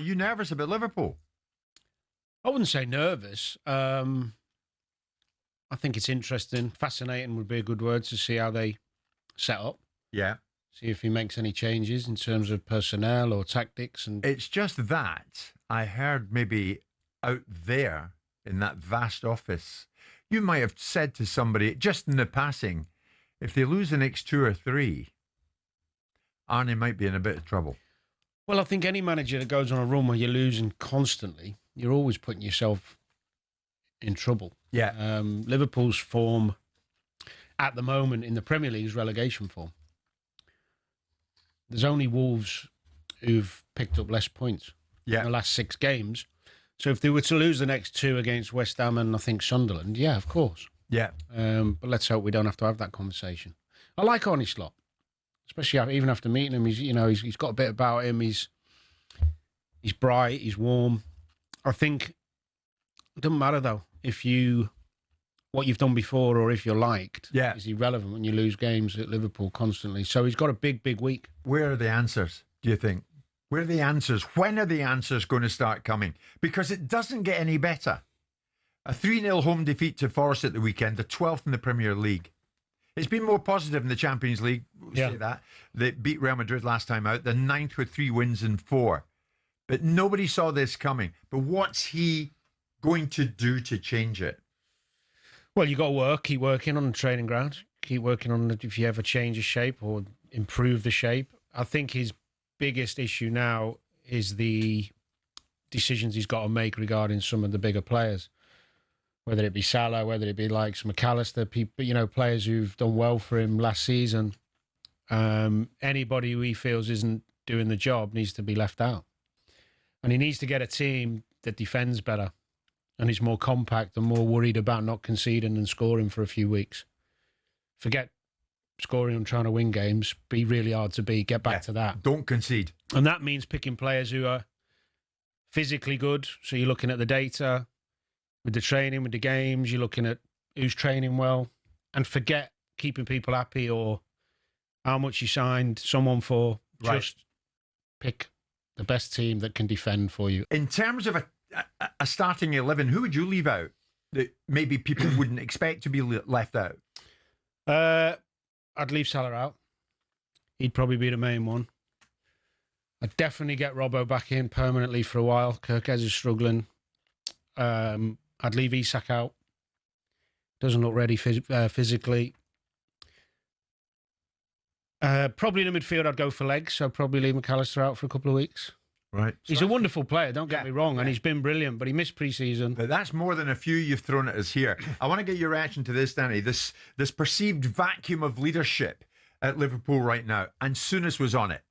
you nervous about Liverpool? I wouldn't say nervous. I think it's interesting. Fascinating would be a good word to see how they set up. Yeah. See if he makes any changes in terms of personnel or tactics. And it's just that I heard maybe out there in that vast office, you might have said to somebody just in the passing, if they lose the next 2 or 3, Arne might be in a bit of trouble. Well, I think any manager that goes on a run where you're losing constantly, you're always putting yourself in trouble. Yeah. Liverpool's form at the moment in the Premier League is relegation form. There's only Wolves who've picked up less points in the last 6 games. So if they were to lose the next 2 against West Ham and I think Sunderland, yeah, of course. Yeah. But let's hope we don't have to have that conversation. I like Arne Slot, especially even after meeting him. He's got a bit about him. He's bright. He's warm. I think it doesn't matter though what you've done before or if you're liked is irrelevant when you lose games at Liverpool constantly. So he's got a big week. Where are the answers, do you think? Where are the answers? When are the answers going to start coming? Because it doesn't get any better. A 3-0 home defeat to Forest at the weekend, the 12th in the Premier League. It's been more positive in the Champions League, say that. They beat Real Madrid last time out, the 9th with 3 wins in 4. But nobody saw this coming. But what's he going to do to change it? Well, you got to keep working on the training ground, keep working on it if you ever change the shape or improve the shape. I think his biggest issue now is the decisions he's got to make regarding some of the bigger players, whether it be Salah, whether it be like some McAllister, people, players who've done well for him last season. Anybody who he feels isn't doing the job needs to be left out. And he needs to get a team that defends better and is more compact and more worried about not conceding and scoring for a few weeks. Forget scoring and trying to win games. Be really hard to beat. Get back to that. Don't concede. And that means picking players who are physically good. So you're looking at the data, with the training, with the games. You're looking at who's training well. And forget keeping people happy or how much you signed someone for. Right. Just pick the best team that can defend for you. In terms of a starting 11, who would you leave out that maybe people wouldn't expect to be left out? I'd leave Salah out. He'd probably be the main one. I'd definitely get Robbo back in permanently for a while. Kirkez is struggling. I'd leave Isak out. Doesn't look ready physically. Probably in the midfield, I'd go for legs. So probably leave McAllister out for a couple of weeks. Right. He's a wonderful player, don't get me wrong, and he's been brilliant, but he missed pre-season. But that's more than a few you've thrown at us here. I want to get your reaction to this, Danny. This perceived vacuum of leadership at Liverpool right now, and Souness was on it.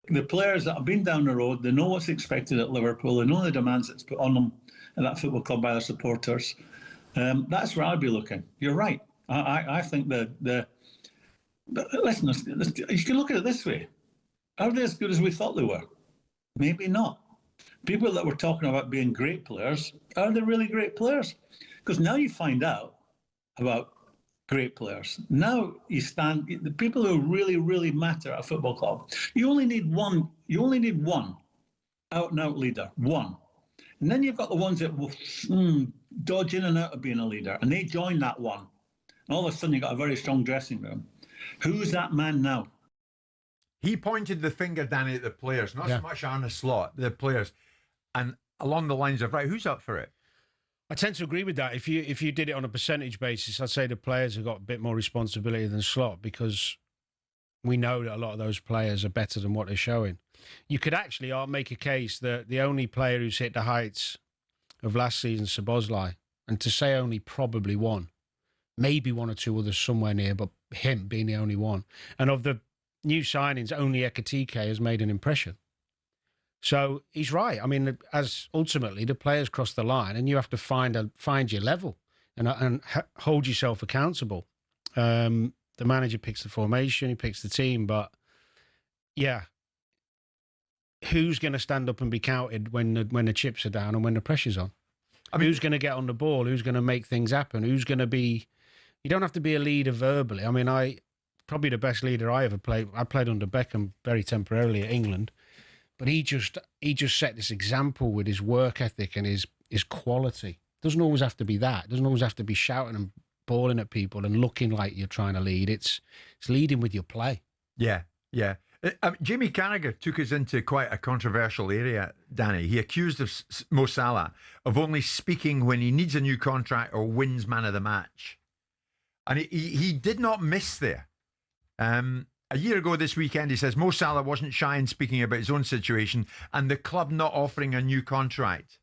The players that have been down the road, they know what's expected at Liverpool, they know the demands that's put on them at that football club by their supporters. That's where I'd be looking. You're right. I think but listen, you can look at it this way. Are they as good as we thought they were? Maybe not. People that were talking about being great players, are they really great players? Because now you find out about great players. Now the people who really, really matter at a football club. You only need one out and out leader, one. And then you've got the ones that will dodge in and out of being a leader, and they join that one. And all of a sudden you've got a very strong dressing room. Who's that man now? He pointed the finger, Danny, at the players, not so much Arne Slot, the players, and along the lines of, right, who's up for it? I tend to agree with that. If you did it on a percentage basis, I'd say the players have got a bit more responsibility than Slot, because we know that a lot of those players are better than what they're showing. You could actually make a case that the only player who's hit the heights of last season's Szoboszlai, and to say only probably one, maybe one or two others somewhere near, but him being the only one. And of the new signings, only Ekitike has made an impression. So he's right. I mean, as ultimately the players cross the line, and you have to find your level and hold yourself accountable. The manager picks the formation, he picks the team, but yeah, who's going to stand up and be counted when the chips are down and when the pressure's on? I mean, who's going to get on the ball? Who's going to make things happen? Who's going to be? You don't have to be a leader verbally. I mean, probably the best leader I ever played. I played under Beckham very temporarily at England. but he just set this example with his work ethic and his quality. Doesn't always have to be that. Doesn't always have to be shouting and bawling at people and looking like you're trying to lead. It's leading with your play. Yeah. Jamie Carragher took us into quite a controversial area, Danny. He accused of Mo Salah of only speaking when he needs a new contract or wins man of the match. And he did not miss there. A year ago this weekend, he says Mo Salah wasn't shy in speaking about his own situation and the club not offering a new contract.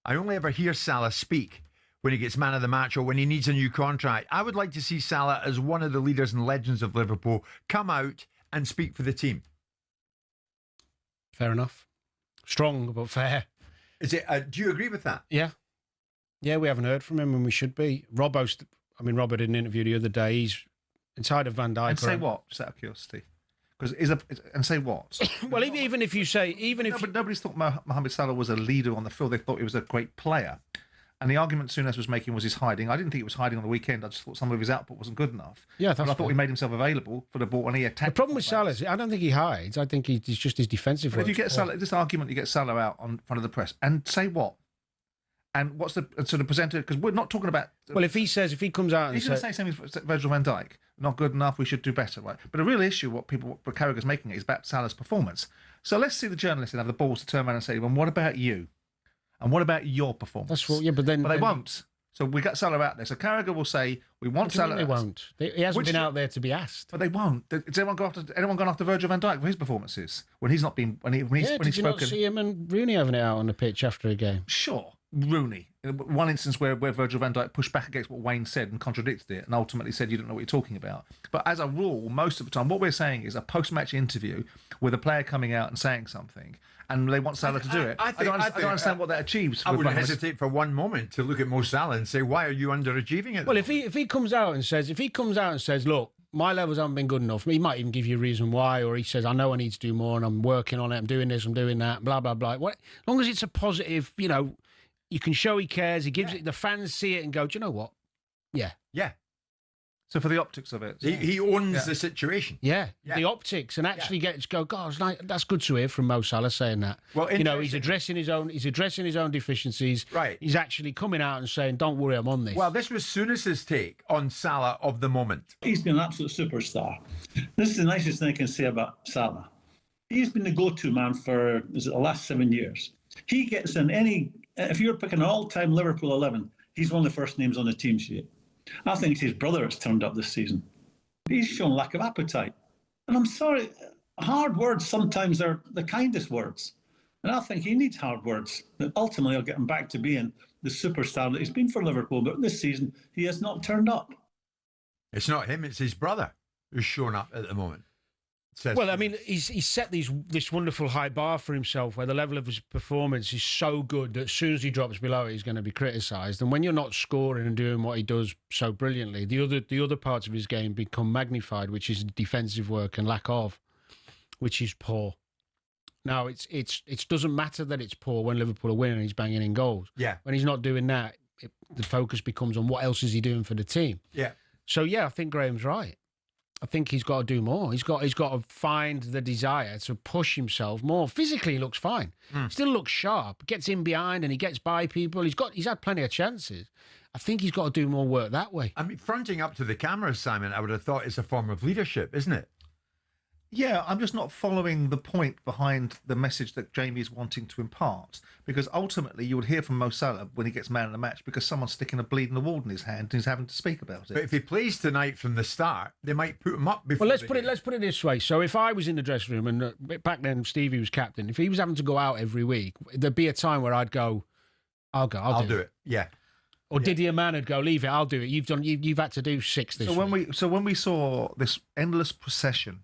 I only ever hear Salah speak when he gets man of the match or when he needs a new contract. I would like to see Salah, as one of the leaders and legends of Liverpool, come out and speak for the team. Fair enough. Strong, but fair. Is it? Do you agree with that? Yeah. Yeah, we haven't heard from him and we should be. Robert did an interview the other day. He's inside of Van Dijk. And say what? Just out of curiosity. And say what? Well, even if you say... But nobody's thought Mohamed Salah was a leader on the field. They thought he was a great player. And the argument Souness was making was his hiding. I didn't think he was hiding on the weekend. I just thought some of his output wasn't good enough. Yeah, but I thought he made himself available for the ball and he attacked. The problem with Salah is I don't think he hides. I think he's just his defensive work. If you get Salah, this argument, you get Salah out on front of the press and say what? And what's the sort of presenter? Because we're not talking about... Well, if he comes out and he's going to say something to Virgil van Dijk, not good enough, we should do better, right? But the real issue, what Carragher's making it, is about Salah's performance. So let's see the journalists and have the balls to turn around and say, well, what about you? And what about your performance? That's what, yeah, but they won't. So we got Salah out there. So Carragher will say, we want Salah. They won't. He hasn't been out there to be asked. But they won't. Has anyone gone after Virgil van Dijk for his performances? When he's not been... When he's spoken... Did you not see him and Rooney having it out on the pitch after a game? Sure. Rooney. One instance where Virgil van Dijk pushed back against what Wayne said and contradicted it and ultimately said, you don't know what you're talking about. But as a rule, most of the time, what we're saying is a post-match interview with a player coming out and saying something, and they want Salah to do it. I don't understand what that achieves. I wouldn't hesitate for one moment to look at Mo Salah and say, why are you underachieving it? Well, if he comes out and says, look, my levels haven't been good enough, he might even give you a reason why, or he says, I know I need to do more and I'm working on it, I'm doing this, I'm doing that, blah, blah, blah. As long as it's a positive, you can show he cares. He gives it. The fans see it and go, do you know what? Yeah. So for the optics of it, he owns the situation. Yeah, the optics, and actually get to go. God, that's good to hear from Mo Salah saying that. Well, he's addressing his own deficiencies. Right. He's actually coming out and saying, "Don't worry, I'm on this." Well, this was Souness's take on Salah of the moment. He's been an absolute superstar. This is the nicest thing I can say about Salah. He's been the go-to man for the last 7 years. He gets in any. If you're picking an all-time Liverpool 11, he's one of the first names on the team sheet. I think it's his brother that's turned up this season. He's shown lack of appetite. And I'm sorry, hard words sometimes are the kindest words. And I think he needs hard words that ultimately will get him back to being the superstar that he's been for Liverpool. But this season, he has not turned up. It's not him, it's his brother who's shown up at the moment. Well, I mean, he's set this wonderful high bar for himself where the level of his performance is so good that as soon as he drops below it, he's going to be criticised. And when you're not scoring and doing what he does so brilliantly, the other parts of his game become magnified, which is defensive work and lack of, which is poor. Now, it doesn't matter that it's poor when Liverpool are winning and he's banging in goals. Yeah. When he's not doing that, the focus becomes on what else is he doing for the team. Yeah. So, yeah, I think Graham's right. I think he's got to do more. He's got to find the desire to push himself more. Physically, he looks fine. Still looks sharp. Gets in behind and he gets by people. He's had plenty of chances. I think he's got to do more work that way. I mean, fronting up to the cameras, Simon, I would have thought it's a form of leadership, isn't it? Yeah, I'm just not following the point behind the message that Jamie's wanting to impart. Because ultimately, you would hear from Mo Salah when he gets man of the match because someone's sticking a bleeding award in his hand and he's having to speak about it. But if he plays tonight from the start, they might put him up before. Well, let's put it this way. So if I was in the dressing room and back then Stevie was captain, if he was having to go out every week, there'd be a time where I'd go, I'll do it. Yeah. Or Didier Mann would go, leave it, I'll do it. You've had to do 6 this week. So when we saw this endless procession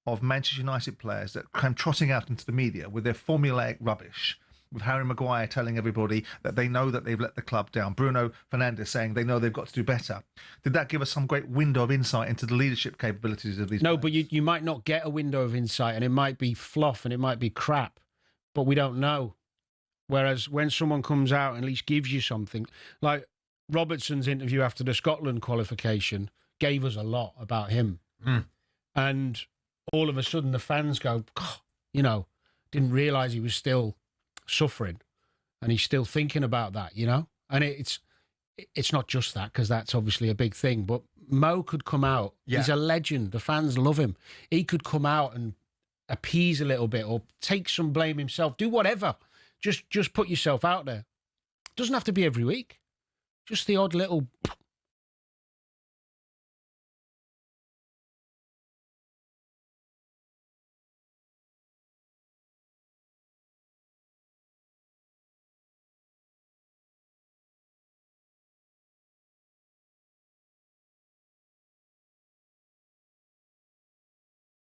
of Manchester United players that came trotting out into the media with their formulaic rubbish, with Harry Maguire telling everybody that they know that they've let the club down, Bruno Fernandes saying they know they've got to do better. Did that give us some great window of insight into the leadership capabilities of these players? But you might not get a window of insight and it might be fluff and it might be crap, but we don't know. Whereas when someone comes out and at least gives you something, like Robertson's interview after the Scotland qualification gave us a lot about him. And all of a sudden the fans go, didn't realise he was still suffering, and he's still thinking about that, you know. And it's not just that, because that's obviously a big thing. But Mo could come out. Yeah. He's a legend. The fans love him. He could come out and appease a little bit, or take some blame himself. Do whatever. Just put yourself out there. Doesn't have to be every week. Just the odd little